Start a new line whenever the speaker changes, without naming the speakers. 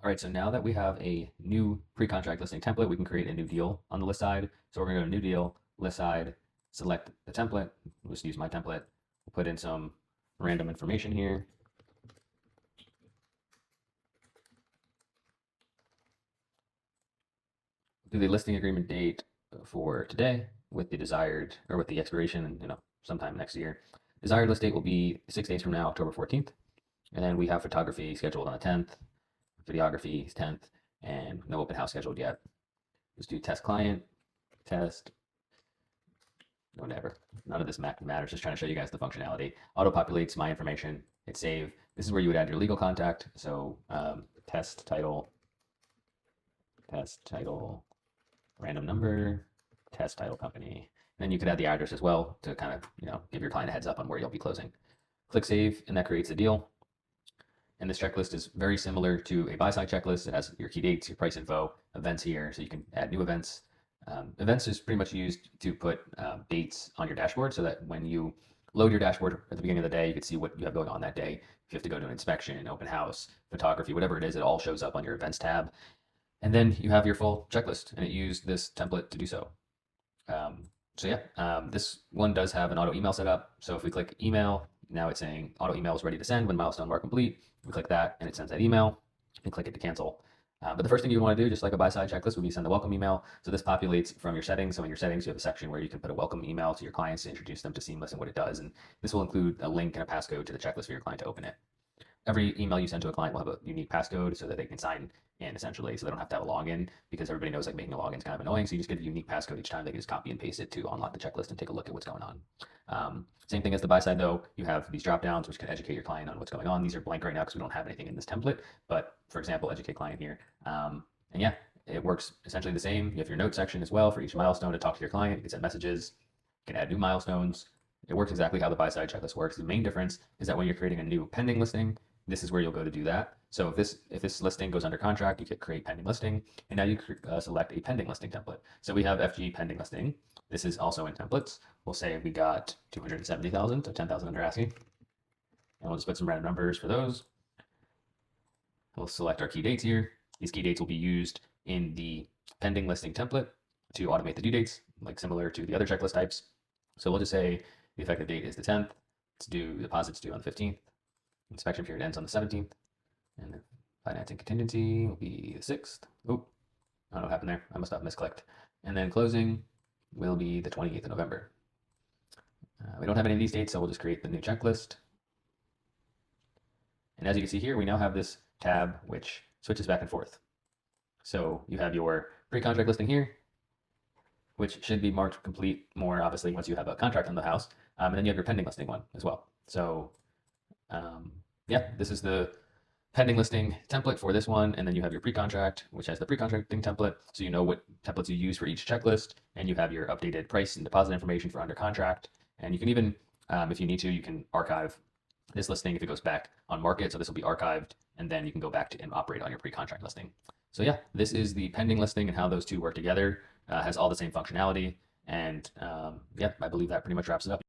All right, so now that we have a new pre-contract listing template, we can create a new deal on the list side. So we're gonna go to new deal, list side, select the template. We'll just use my template. We'll put in some random information here. Do the listing agreement date for today with the desired, or with the expiration, sometime next year. Desired list date will be 6 days from now, October 14th. And then we have photography scheduled on the 10th, videography 10th, and no open house scheduled yet. Let's do test client, test, whatever. None of this matters, just trying to show you guys the functionality. Auto populates my information, hit save. This is where you would add your legal contact. So test title, random number, test title company. And then you could add the address as well to kind of, give your client a heads up on where you'll be closing. Click save, and that creates the deal. And this checklist is very similar to a buy-side checklist. It has your key dates, your price info, events here, so you can add new events. Events is pretty much used to put dates on your dashboard so that when you load your dashboard at the beginning of the day, you can see what you have going on that day. If you have to go to an inspection, open house, photography, whatever it is, it all shows up on your events tab. And then you have your full checklist, and it used this template to do so. This one does have an auto email set up. So if we click email, now it's saying auto email is ready to send when milestone mark complete. We click that and it sends that email, and click it to cancel. But the first thing you want to do, just like a buy-side checklist, would be send a welcome email. So this populates from your settings. So in your settings, you have a section where you can put a welcome email to your clients to introduce them to Seamlist and what it does. And this will include a link and a passcode to the checklist for your client to open it. Every email you send to a client will have a unique passcode so that they can sign in, essentially, so they don't have to have a login, because everybody knows like making a login is kind of annoying. So you just get a unique passcode each time. They can just copy and paste it to unlock the checklist and take a look at what's going on. Same thing as the buy side though. You have these drop downs which can educate your client on what's going on. These are blank right now because we don't have anything in this template, but for example, educate client here. And yeah, it works essentially the same. You have your note section as well for each milestone to talk to your client. You can send messages, you can add new milestones. It works exactly how the buy side checklist works. The main difference is that when you're creating a new pending listing, this is where you'll go to do that. So if this listing goes under contract, you can create pending listing, and now you select a pending listing template. So we have FG pending listing. This is also in templates. We'll say we got 270,000 to 10,000 under asking, and we'll just put some random numbers for those. We'll select our key dates here. These key dates will be used in the pending listing template to automate the due dates, like similar to the other checklist types. So we'll just say the effective date is the 10th. It's due, deposit's due on the 15th. Inspection period ends on the 17th. And the financing contingency will be the 6th. Oh, I don't know what happened there. I must have misclicked. And then closing will be the 28th of November. We don't have any of these dates, so we'll just create the new checklist. And as you can see here, we now have this tab which switches back and forth. So you have your pre-contract listing here, which should be marked complete more obviously once you have a contract on the house. And then you have your pending listing one as well. So yeah, this is the pending listing template for this one, and then you have your pre-contract, which has the pre-contracting template, so you know what templates you use for each checklist, and you have your updated price and deposit information for under contract. And you can even, if you need to, you can archive this listing if it goes back on market, so this will be archived, and then you can go back to and operate on your pre-contract listing. So yeah, this is the pending listing and how those two work together. Has all the same functionality, and yeah, I believe that pretty much wraps it up.